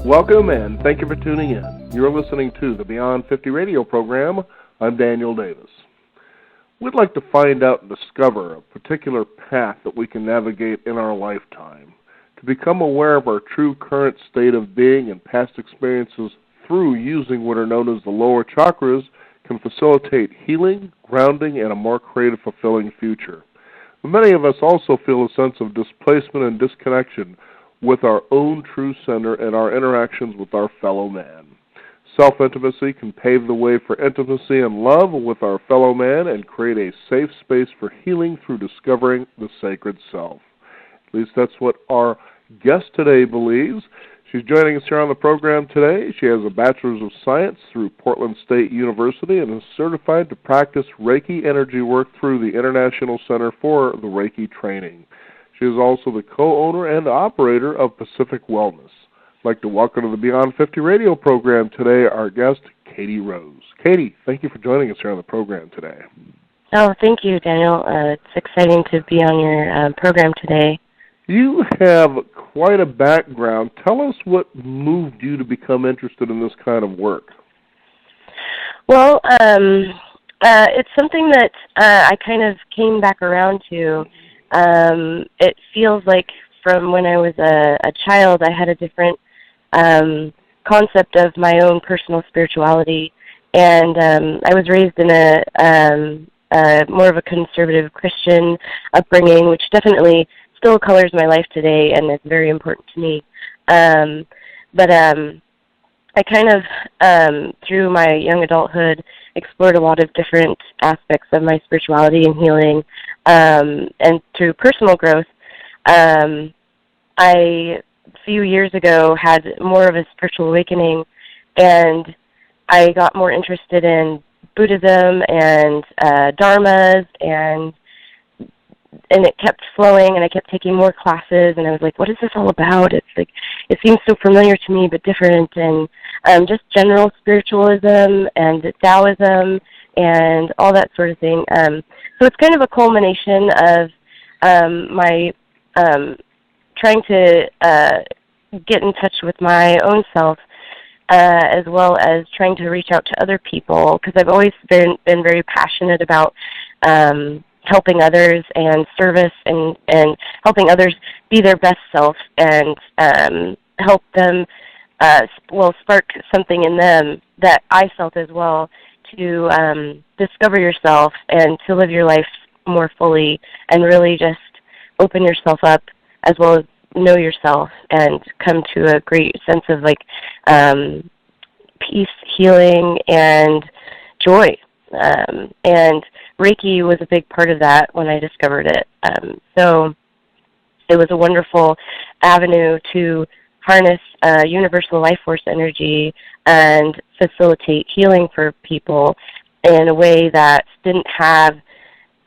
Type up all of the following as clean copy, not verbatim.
Welcome and thank you for tuning in. You're listening to the Beyond 50 radio program. I'm Daniel Davis. We'd like to find out and discover a particular path that we can navigate in our lifetime. To become aware of our true current state of being and past experiences through using what are known as the lower chakras can facilitate healing, grounding, and a more creative, fulfilling future. Many of us also feel a sense of displacement and disconnection with our own true center and our interactions with our fellow man. Self-intimacy can pave the way for intimacy and love with our fellow man and create a safe space for healing through discovering the sacred self. At least that's what our guest today believes. She's joining us here on the program today. She has a Bachelor's of Science through Portland State University and is certified to practice Reiki energy work through the International Center for the Reiki Training. She is also the co-owner and operator of Pacific Wellness. I'd like to welcome to the Beyond 50 radio program today our guest, Katie Rose. Katie, thank you for joining us here on the program today. Oh, thank you, Daniel. It's exciting to be on your program today. You have quite a background. Tell us what moved you to become interested in this kind of work. Well, it's something that I kind of came back around to. It feels like from when I was a child, I had a different concept of my own personal spirituality, and I was raised in a more of a conservative Christian upbringing, which definitely still colors my life today, and it's very important to me. But I kind of, through my young adulthood, explored a lot of different aspects of my spirituality and healing, and through personal growth. I, a few years ago, had more of a spiritual awakening, and I got more interested in Buddhism and dharmas, and it kept flowing, and I kept taking more classes, and I was like, what is this all about? It's like, it seems so familiar to me, but different, and just general spiritualism and Taoism and all that sort of thing. So it's kind of a culmination of my trying to get in touch with my own self, as well as trying to reach out to other people, because I've always been very passionate about helping others and service and helping others be their best self and help them, spark something in them that I felt as well to discover yourself and to live your life more fully and really just open yourself up as well as know yourself and come to a great sense of peace, healing, and joy. And Reiki was a big part of that when I discovered it. So it was a wonderful avenue to harness universal life force energy and facilitate healing for people in a way that didn't have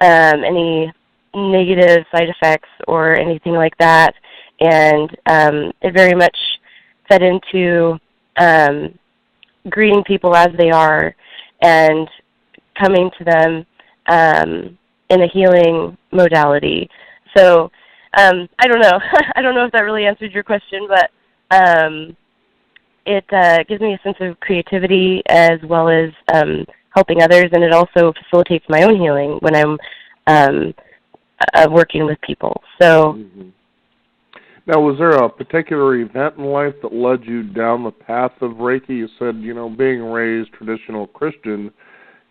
any negative side effects or anything like that. And it very much fed into greeting people as they are and coming to them in a healing modality. So I don't know. I don't know if that really answered your question, but it gives me a sense of creativity as well as helping others, and it also facilitates my own healing when I'm working with people. So. Mm-hmm. Now, was there a particular event in life that led you down the path of Reiki? You said, being raised traditional Christian,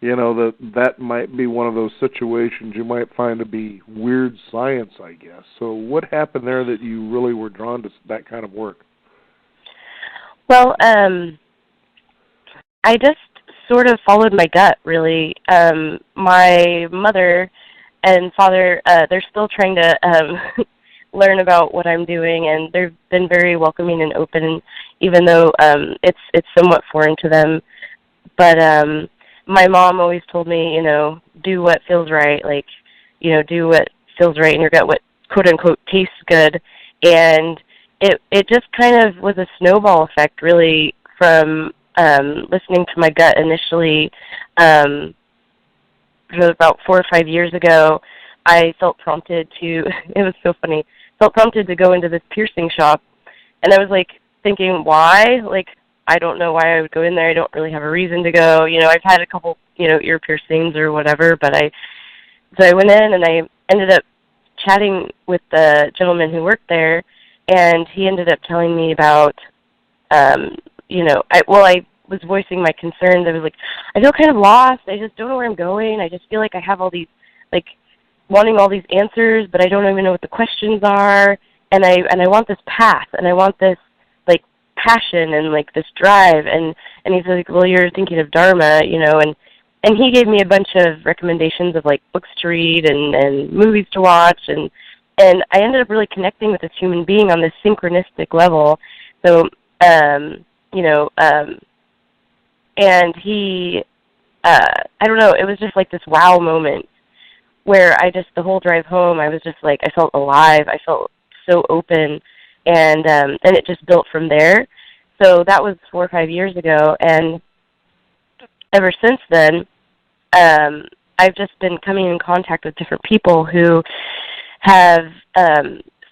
that might be one of those situations you might find to be weird science, I guess. So what happened there that you really were drawn to that kind of work? Well, I just sort of followed my gut, really. My mother and father, they're still trying to learn about what I'm doing, and they've been very welcoming and open, even though it's somewhat foreign to them. But my mom always told me, do what feels right, do what feels right in your gut, what quote-unquote tastes good. And it just kind of was a snowball effect, really, from listening to my gut initially. About 4 or 5 years ago, I felt prompted to, it was so funny, felt prompted to go into this piercing shop. And I was like, thinking, why? Like, I don't know why I would go in there. I don't really have a reason to go. I've had a couple, ear piercings or whatever, but so I went in and I ended up chatting with the gentleman who worked there, and he ended up telling me about, I was voicing my concerns. I was like, I feel kind of lost. I just don't know where I'm going. I just feel like I have all these, like, wanting all these answers, but I don't even know what the questions are. And I want this path, and I want this, like, passion and, like, this drive. And he's like, well, you're thinking of Dharma, and he gave me a bunch of recommendations of, like, books to read and movies to watch, and I ended up really connecting with this human being on this synchronistic level. So, and he, I don't know, it was just like this wow moment where the whole drive home, I was just like, I felt alive, I felt so open, and it just built from there. So that was 4 or 5 years ago, and ever since then, I've just been coming in contact with different people who have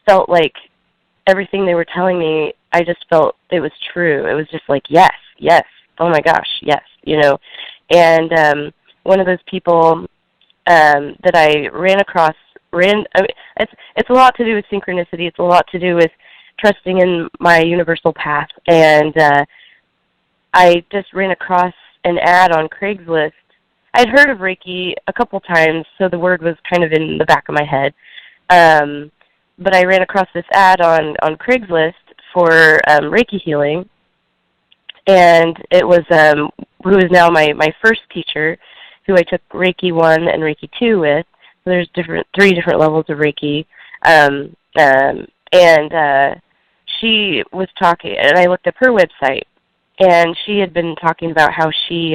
felt like everything they were telling me, I just felt it was true. It was just like, yes, oh my gosh, yes, And one of those people that I ran across, it's a lot to do with synchronicity. It's a lot to do with trusting in my universal path. And I just ran across an ad on Craigslist. I'd heard of Reiki a couple times, so the word was kind of in the back of my head. But I ran across this ad on Craigslist for Reiki healing, and it was who is now my first teacher, who I took Reiki 1 and Reiki 2 with. So there's 3 different levels of Reiki, and she was talking, and I looked up her website, and she had been talking about how she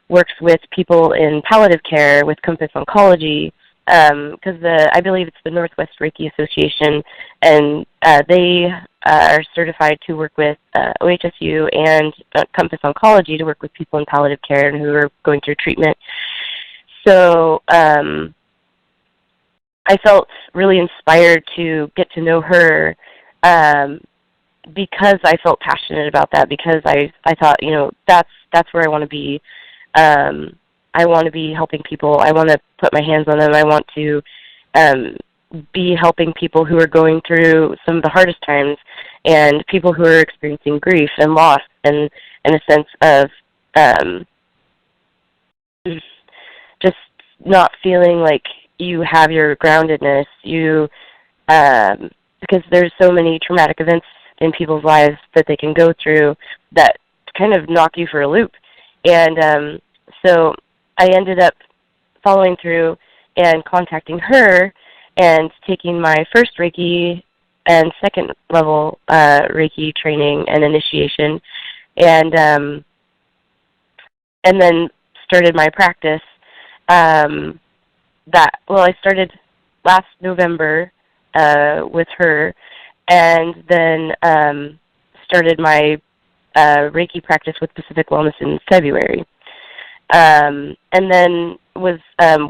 works with people in palliative care with Compass Oncology, because I believe it's the Northwest Reiki Association, and they are certified to work with OHSU and Compass Oncology to work with people in palliative care and who are going through treatment. So I felt really inspired to get to know her because I felt passionate about that, because I thought, that's where I want to be. I want to be helping people. I want to put my hands on them. I want to be helping people who are going through some of the hardest times, and people who are experiencing grief and loss, and a sense of just not feeling like you have your groundedness. Because there's so many traumatic events in people's lives that they can go through that kind of knock you for a loop. And so I ended up following through and contacting her and taking my first Reiki and second level Reiki training and initiation, and then started my practice. I started last November with her, and then started my Reiki practice with Pacific Wellness in February. And then was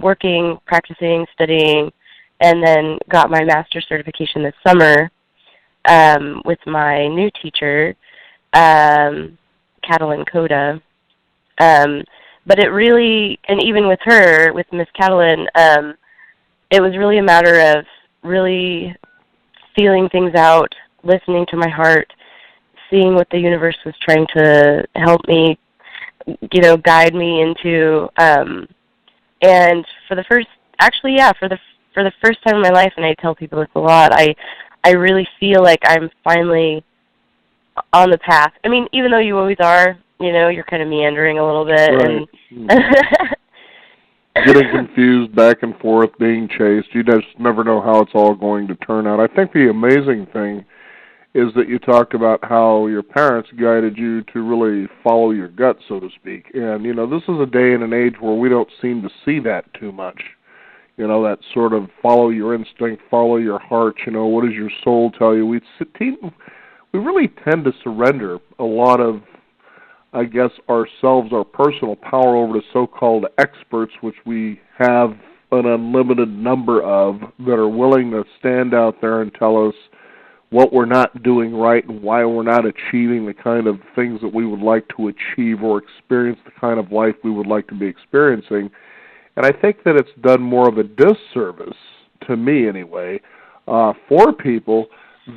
working, practicing, studying, and then got my master's certification this summer with my new teacher, Catalin Coda. But it really, and even with her, with Miss Catalin, it was really a matter of really feeling things out, listening to my heart, seeing what the universe was trying to help me, guide me into. And for the first time in my life, and I tell people this a lot, I really feel like I'm finally on the path. I mean, even though you always are, you're kind of meandering a little bit. Right. And getting confused, back and forth, being chased. You just never know how it's all going to turn out. I think the amazing thing is that you talked about how your parents guided you to really follow your gut, so to speak. And, this is a day and an age where we don't seem to see that too much. That sort of follow your instinct, follow your heart, what does your soul tell you? We really tend to surrender a lot of, I guess, ourselves, our personal power over to so-called experts, which we have an unlimited number of, that are willing to stand out there and tell us what we're not doing right and why we're not achieving the kind of things that we would like to achieve or experience the kind of life we would like to be experiencing. And I think that it's done more of a disservice, to me anyway, for people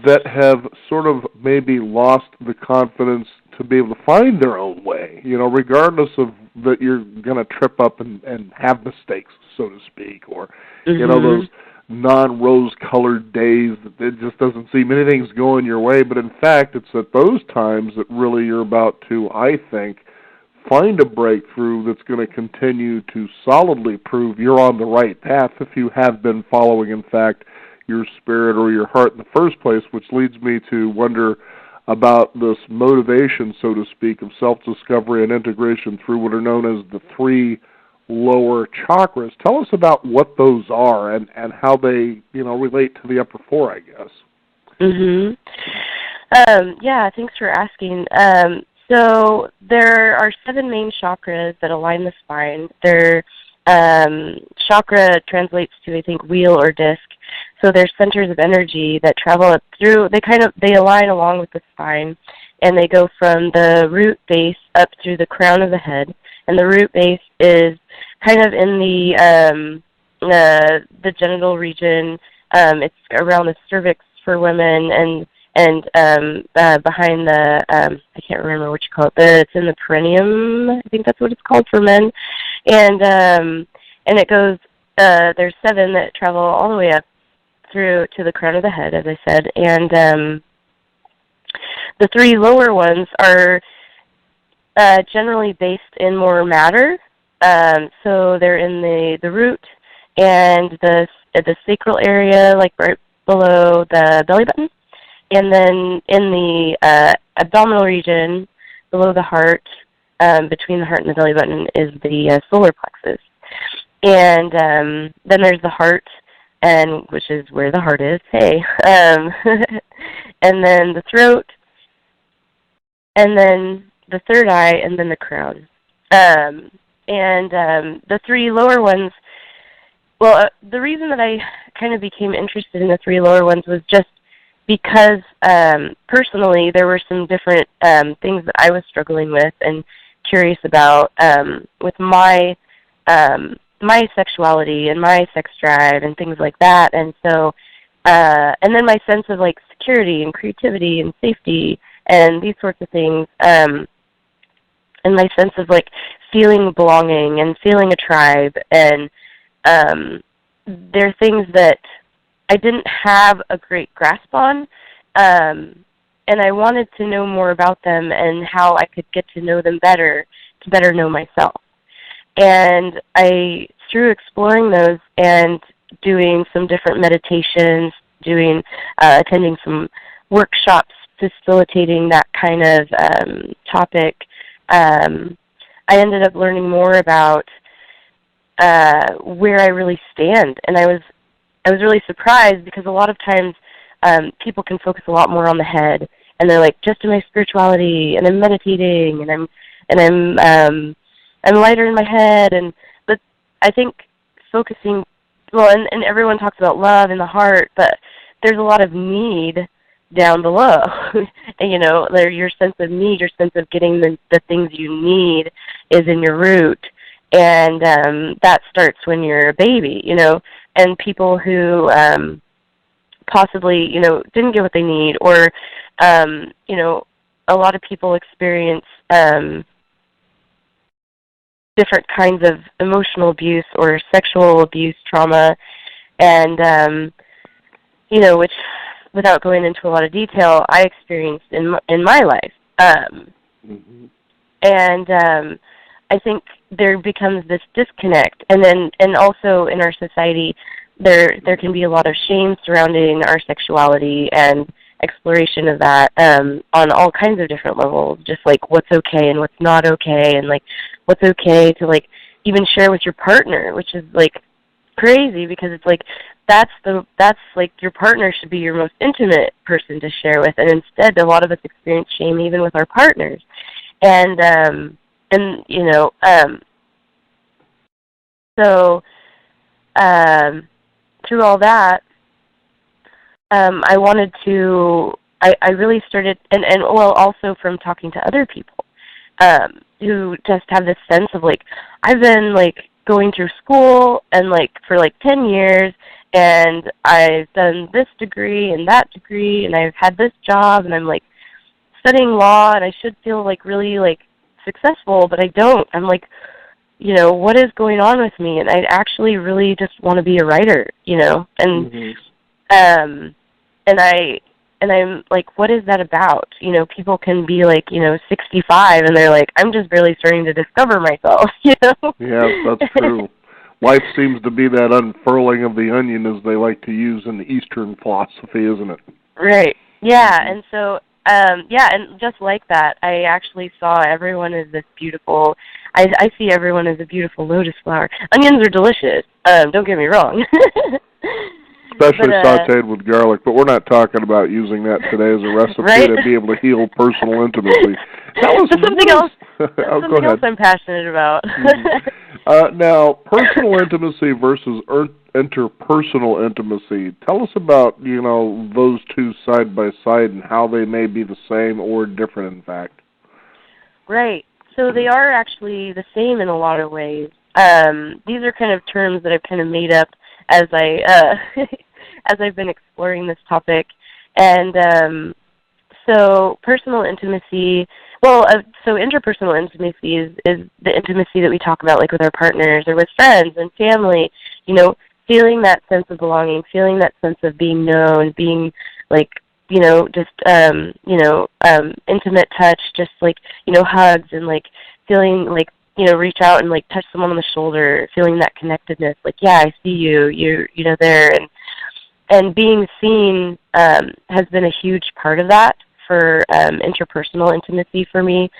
that have sort of maybe lost the confidence to be able to find their own way, regardless of that you're going to trip up and have mistakes, so to speak, or, those non-rose-colored days that it just doesn't seem anything's going your way. But in fact, it's at those times that really you're about to, I think, find a breakthrough that's going to continue to solidly prove you're on the right path if you have been following, in fact, your spirit or your heart in the first place, which leads me to wonder about this motivation, so to speak, of self-discovery and integration through what are known as the 3 lower chakras. Tell us about what those are and how they, relate to the upper 4, I guess. Yeah, thanks for asking. So there are 7 main chakras that align the spine. Chakra translates to, I think, wheel or disc. So they're centers of energy that travel up through, they align along with the spine, and they go from the root base up through the crown of the head. And the root base is kind of in the genital region. It's around the cervix for women, and behind the, I can't remember what you call it, it's in the perineum, I think that's what it's called for men. And it goes, there's 7 that travel all the way up through to the crown of the head, as I said. And the 3 lower ones are generally based in more matter. So they're in the root and the sacral area, like right below the belly button. And then in the abdominal region, below the heart, between the heart and the belly button, is the solar plexus. And then there's the heart, which is where the heart is. Hey. And then the throat, and then the third eye, and then the crown. The 3 lower ones, well, the reason that I kind of became interested in the 3 lower ones was just because personally there were some different things that I was struggling with and curious about with my sexuality and my sex drive and things like that. And so, and then my sense of like security and creativity and safety and these sorts of things, and my sense of like feeling belonging and feeling a tribe. And they're things that I didn't have a great grasp on, and I wanted to know more about them and how I could get to know them better, to better know myself. And through exploring those and doing some different meditations, attending some workshops facilitating that kind of topic, I ended up learning more about where I really stand. And I was really surprised because a lot of times people can focus a lot more on the head, and they're like, just in my spirituality, and I'm meditating, and I'm lighter in my head. But I think focusing, and everyone talks about love in the heart, but there's a lot of need down below. And, your sense of need, your sense of getting the things you need is in your root. And that starts when you're a baby, and people who possibly, didn't get what they need, or, a lot of people experience different kinds of emotional abuse or sexual abuse trauma, and, which, without going into a lot of detail, I experienced in my life. And I think there becomes this disconnect, and also in our society, there can be a lot of shame surrounding our sexuality and exploration of that on all kinds of different levels, just like what's okay and what's not okay, and like what's okay to like even share with your partner, which is like crazy because it's like that's like your partner should be your most intimate person to share with, and instead a lot of us experience shame even with our partners, and so through all that, I wanted to, I really started, and well, also from talking to other people, who just have this sense of, like, I've been, like, going through school and, like, for, like, 10 years, and I've done this degree and that degree, and I've had this job, and I'm, like, studying law, and I should feel, like, really, like, successful, but I don't. I'm like, you know, what is going on with me? And I actually really just want to be a writer, you know, and and I'm like, what is that about? You know, people can be like, you know, 65, and they're like, I'm just really starting to discover myself, you know? Yes, that's true. Life seems to be that unfurling of the onion, as they like to use in the Eastern philosophy, isn't it? Right. Yeah, and so, yeah, and just like that, I actually saw everyone as this beautiful, I see everyone as a beautiful lotus flower. Onions are delicious, don't get me wrong. Especially sauteed with garlic, but we're not talking about using that today as a recipe right? to be able to heal personal intimacy. That's something else. Something else I'm passionate about. Now, personal intimacy versus interpersonal intimacy. Tell us about, you know, those two side by side and how they may be the same or different, in fact. Right. So they are actually the same in a lot of ways. These are kind of terms that I've kind of made up as as I've been exploring this topic. And so personal intimacy, well, so interpersonal intimacy is the intimacy that we talk about, like with our partners or with friends and family, you know, feeling that sense of belonging, feeling that sense of being known, being like, you know, just, intimate touch, just like, you know, hugs and like feeling like, you know, reach out and like touch someone on the shoulder, feeling that connectedness, like, yeah, I see you, you know, there. And being seen has been a huge part of that for interpersonal intimacy for me.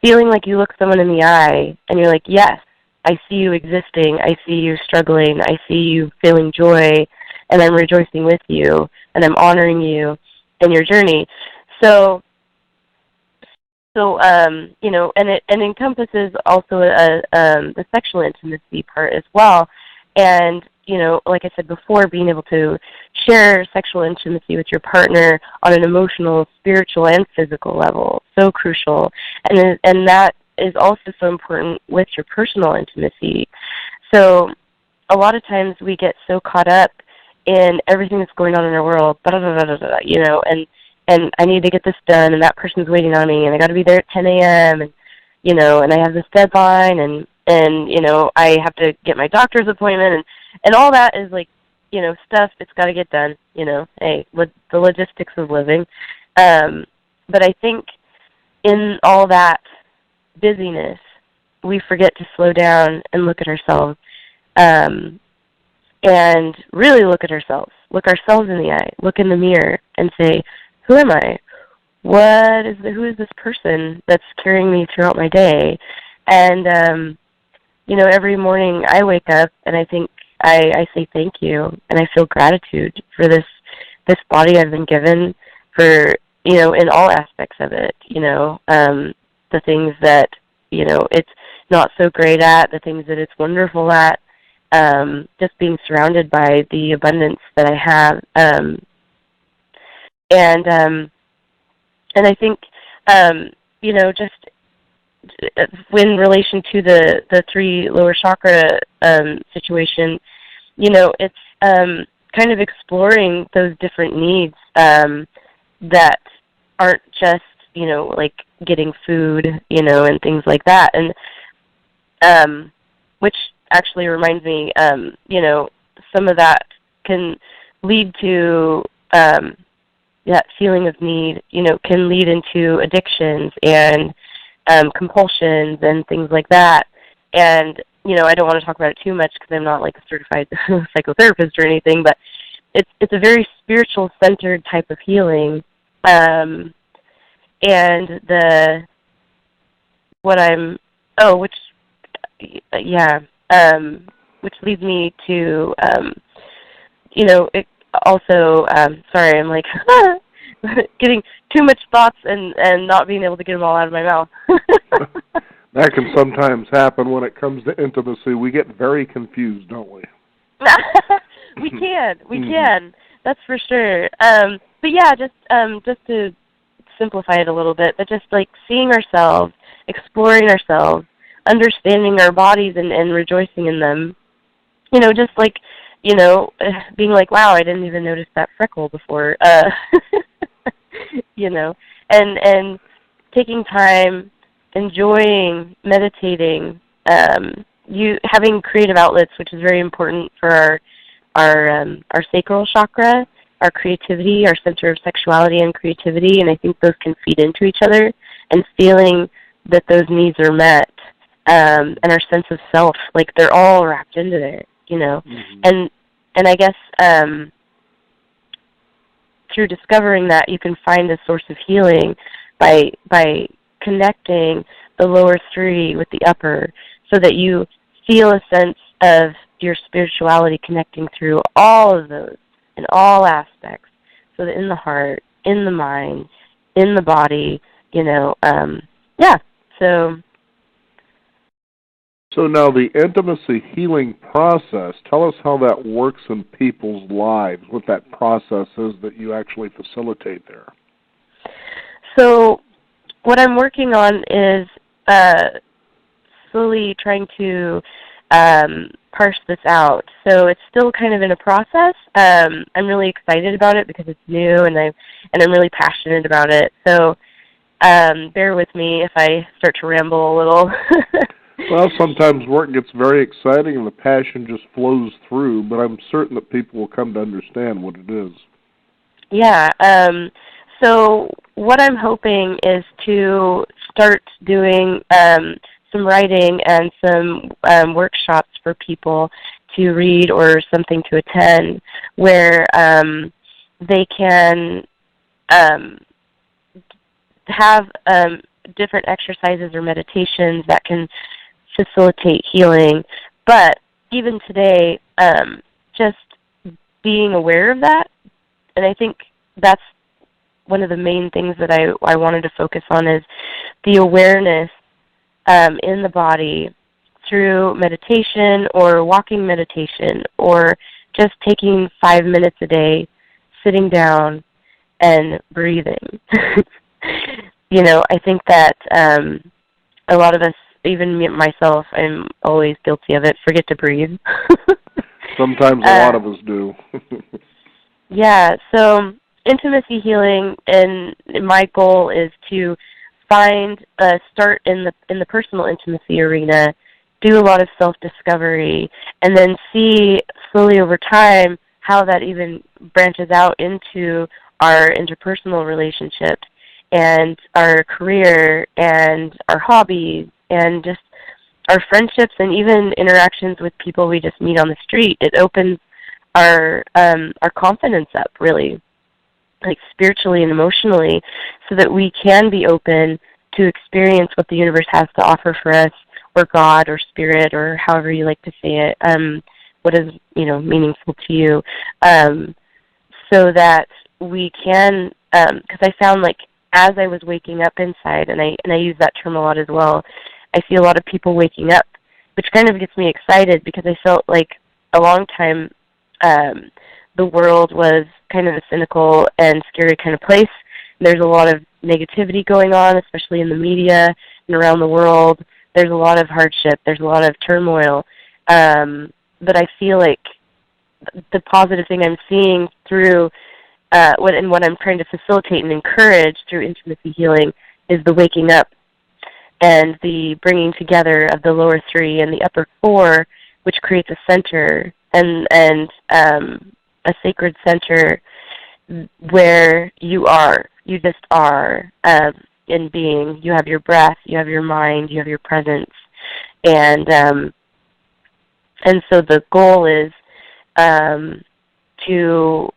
Feeling like you look someone in the eye and you're like, yes, I see you existing, I see you struggling, I see you feeling joy, and I'm rejoicing with you, and I'm honoring you in your journey. So you know, and it encompasses also the sexual intimacy part as well. And, you know, like I said before, being able to share sexual intimacy with your partner on an emotional, spiritual, and physical level, so crucial. And that is also so important with your personal intimacy. So a lot of times we get so caught up in everything that's going on in our world, you know, and I need to get this done, and that person's waiting on me, and I got to be there at 10 a.m., and, you know, and I have this deadline, and you know, I have to get my doctor's appointment, and all that is like, you know, stuff that's got to get done, you know, hey, with the logistics of living. But I think in all that busyness, we forget to slow down and look at ourselves, and really look at ourselves, look ourselves in the eye, look in the mirror, and say, who am I? Who is this person that's carrying me throughout my day? And, you know, every morning I wake up and I think, I say thank you, and I feel gratitude for this body I've been given, for, you know, in all aspects of it, you know, the things that, you know, it's not so great at, the things that it's wonderful at, just being surrounded by the abundance that I have. And I think, you know, just in relation to the three lower chakra situation, you know, it's kind of exploring those different needs that aren't just, you know, like getting food, you know, and things like that. And which actually reminds me, you know, some of that can lead to that feeling of need, you know, can lead into addictions and compulsions and things like that. And, you know, I don't want to talk about it too much because I'm not like a certified psychotherapist or anything, but it's a very spiritual centered type of healing. And which leads me to, you know, it also, sorry, I'm like getting too much thoughts and not being able to get them all out of my mouth. That can sometimes happen when it comes to intimacy. We get very confused, don't we? We can. that's for sure. But yeah, just to simplify it a little bit, but just like seeing ourselves, exploring ourselves, understanding our bodies and rejoicing in them. Just like, being like, wow, I didn't even notice that freckle before. And taking time, enjoying, meditating, you having creative outlets, which is very important for our sacral chakra, our creativity, our center of sexuality and creativity, and I think those can feed into each other, and feeling that those needs are met, and our sense of self, like they're all wrapped into there, Mm-hmm. And I guess through discovering that, you can find a source of healing by connecting the lower three with the upper, so that you feel a sense of your spirituality connecting through all of those in all aspects, so that in the heart, in the mind, in the body, yeah. So now the intimacy healing process, tell us how that works in people's lives, what that process is that you actually facilitate there. So what I'm working on is slowly trying to parse this out. So it's still kind of in a process. I'm really excited about it because it's new, and I'm really passionate about it. So bear with me if I start to ramble a little. Well, sometimes work gets very exciting and the passion just flows through, but I'm certain that people will come to understand what it is. Yeah. So what I'm hoping is to start doing some writing and some workshops for people to read or something to attend, where they can have different exercises or meditations that can facilitate healing. But even today, just being aware of that, and I think that's one of the main things that I wanted to focus on, is the awareness in the body through meditation or walking meditation, or just taking 5 minutes a day, sitting down and breathing. I think that a lot of us, even myself, I'm always guilty of it, forget to breathe. Sometimes a lot of us do. Yeah, so intimacy healing, and my goal is to start in the personal intimacy arena, do a lot of self-discovery, and then see slowly over time how that even branches out into our interpersonal relationships and our career and our hobbies and just our friendships and even interactions with people we just meet on the street. It opens our confidence up, really, like spiritually and emotionally, so that we can be open to experience what the universe has to offer for us, or God, or spirit, or however you like to say it, what is meaningful to you, so that we can, because I found, like, as I was waking up inside, and I use that term a lot as well, I see a lot of people waking up, which kind of gets me excited, because I felt like a long time the world was kind of a cynical and scary kind of place. There's a lot of negativity going on, especially in the media and around the world. There's a lot of hardship. There's a lot of turmoil. But I feel like the positive thing I'm seeing through what I'm trying to facilitate and encourage through intimacy healing is the waking up and the bringing together of the lower three and the upper four, which creates a center and a sacred center where you just are in being. You have your breath, you have your mind, you have your presence, and so the goal is to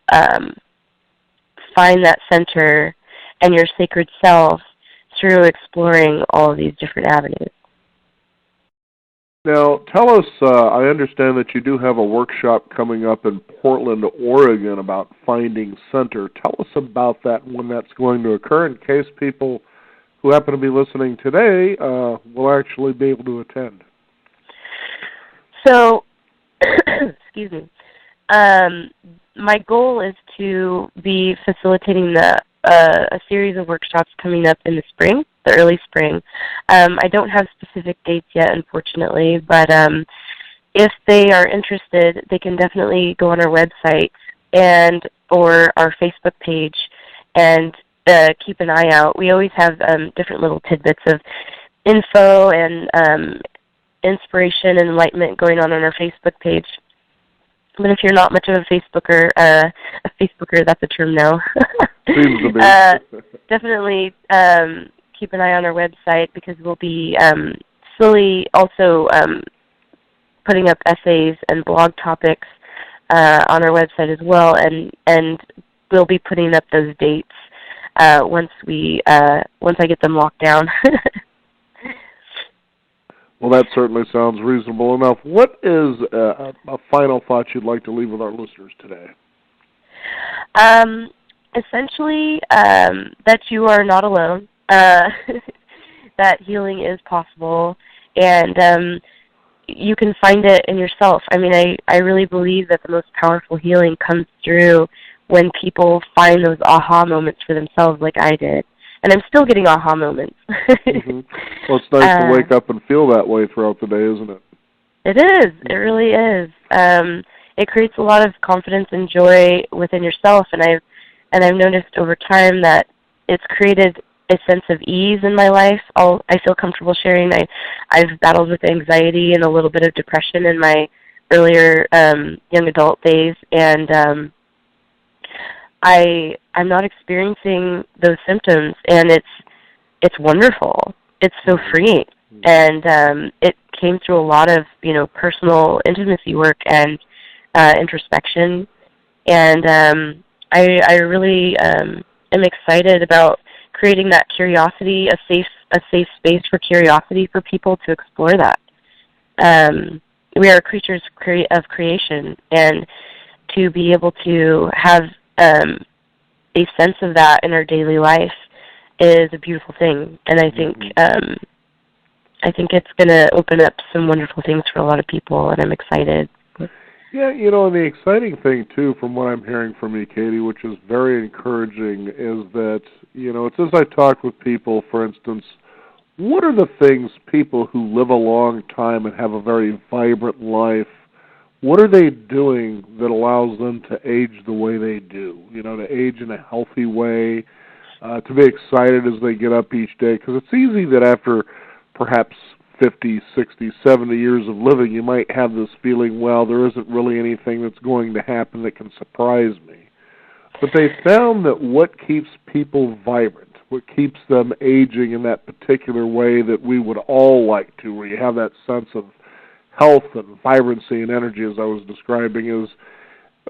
find that center and your sacred self through exploring all of these different avenues. Now, tell us, I understand that you do have a workshop coming up in Portland, Oregon about finding center. Tell us about that, when that's going to occur, in case people who happen to be listening today will actually be able to attend. So, excuse me, my goal is to be facilitating a series of workshops coming up in the spring, the early spring. I don't have specific dates yet, unfortunately, but if they are interested, they can definitely go on our website or our Facebook page and keep an eye out. We always have different little tidbits of info and inspiration and enlightenment going on our Facebook page. But if you're not much of a Facebooker, that's a term now. Seems to be. Definitely keep an eye on our website, because we'll be slowly also putting up essays and blog topics on our website as well, and we'll be putting up those dates once I get them locked down. Well, that certainly sounds reasonable enough. What is a final thought you'd like to leave with our listeners today? Essentially, that you are not alone, that healing is possible, and you can find it in yourself. I mean, I really believe that the most powerful healing comes through when people find those aha moments for themselves, like I did. And I'm still getting aha moments. Mm-hmm. Well, it's nice to wake up and feel that way throughout the day, isn't it? It is. It really is. It creates a lot of confidence and joy within yourself, and I've noticed over time that it's created a sense of ease in my life. I feel comfortable sharing. I've battled with anxiety and a little bit of depression in my earlier young adult days, and I'm not experiencing those symptoms, and it's wonderful. It's so freeing, and it came through a lot of personal intimacy work and introspection, and I really am excited about creating that curiosity, a safe space for curiosity for people to explore that. We are creatures of creation, and to be able to have a sense of that in our daily life is a beautiful thing, and I think it's going to open up some wonderful things for a lot of people, and I'm excited. Yeah, and the exciting thing, too, from what I'm hearing from you, Katie, which is very encouraging, is that, it's as I talk with people, for instance, what are the things people who live a long time and have a very vibrant life, what are they doing that allows them to age the way they do? To age in a healthy way, to be excited as they get up each day. Because it's easy that after perhaps 50, 60, 70 years of living, you might have this feeling, well, there isn't really anything that's going to happen that can surprise me. But they found that what keeps people vibrant, what keeps them aging in that particular way that we would all like to, where you have that sense of health and vibrancy and energy, as I was describing, is,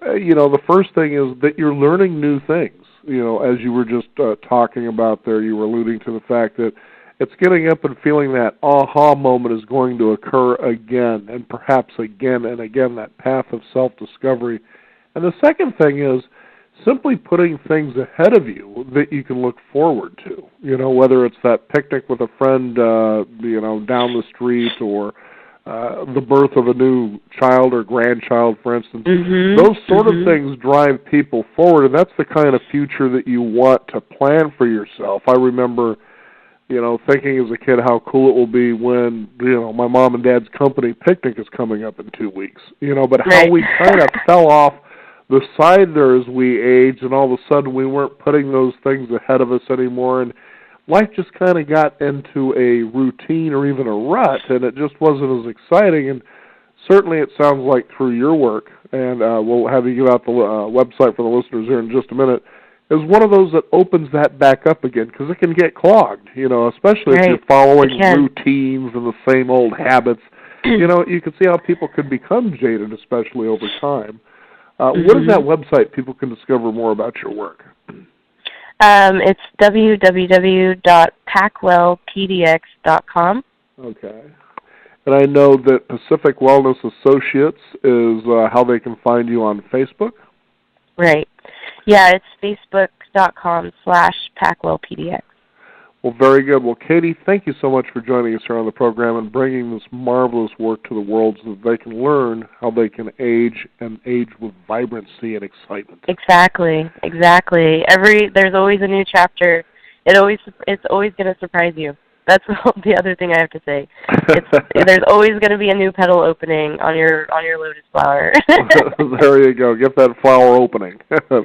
the first thing is that you're learning new things. As you were just talking about there, you were alluding to the fact that it's getting up and feeling that aha moment is going to occur again, and perhaps again and again, that path of self-discovery. And the second thing is simply putting things ahead of you that you can look forward to, whether it's that picnic with a friend, down the street, or the birth of a new child or grandchild, for instance. Those sort of things drive people forward, and that's the kind of future that you want to plan for yourself. I remember, thinking as a kid how cool it will be when, my mom and dad's company picnic is coming up in 2 weeks, but how we kind of fell off the side there as we aged, and all of a sudden we weren't putting those things ahead of us anymore, and life just kind of got into a routine or even a rut, and it just wasn't as exciting. And certainly it sounds like through your work, and we'll have you give out the website for the listeners here in just a minute, is one of those that opens that back up again, because it can get clogged, especially if you're following routines and the same old habits. You can see how people can become jaded, especially over time. What is that website people can discover more about your work? It's www.packwellpdx.com. Okay. And I know that Pacific Wellness Associates is how they can find you on Facebook? Right. Yeah, it's facebook.com/packwellpdx. Well, very good. Well, Katie, thank you so much for joining us here on the program and bringing this marvelous work to the world so that they can learn how they can age and age with vibrancy and excitement. Exactly. There's always a new chapter. It's always going to surprise you. That's the other thing I have to say. There's always going to be a new petal opening on your lotus flower. There you go. Get that flower opening.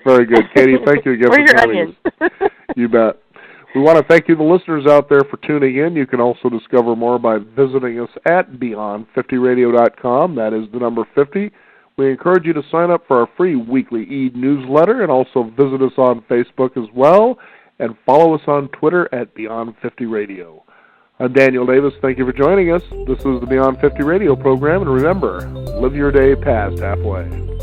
Very good. Katie, thank you again for joining us. You bet. We want to thank you, the listeners out there, for tuning in. You can also discover more by visiting us at beyond50radio.com. That is the number 50. We encourage you to sign up for our free weekly e-newsletter and also visit us on Facebook as well and follow us on Twitter at Beyond50Radio. I'm Daniel Davis. Thank you for joining us. This is the Beyond 50 Radio program, and remember, live your day past halfway.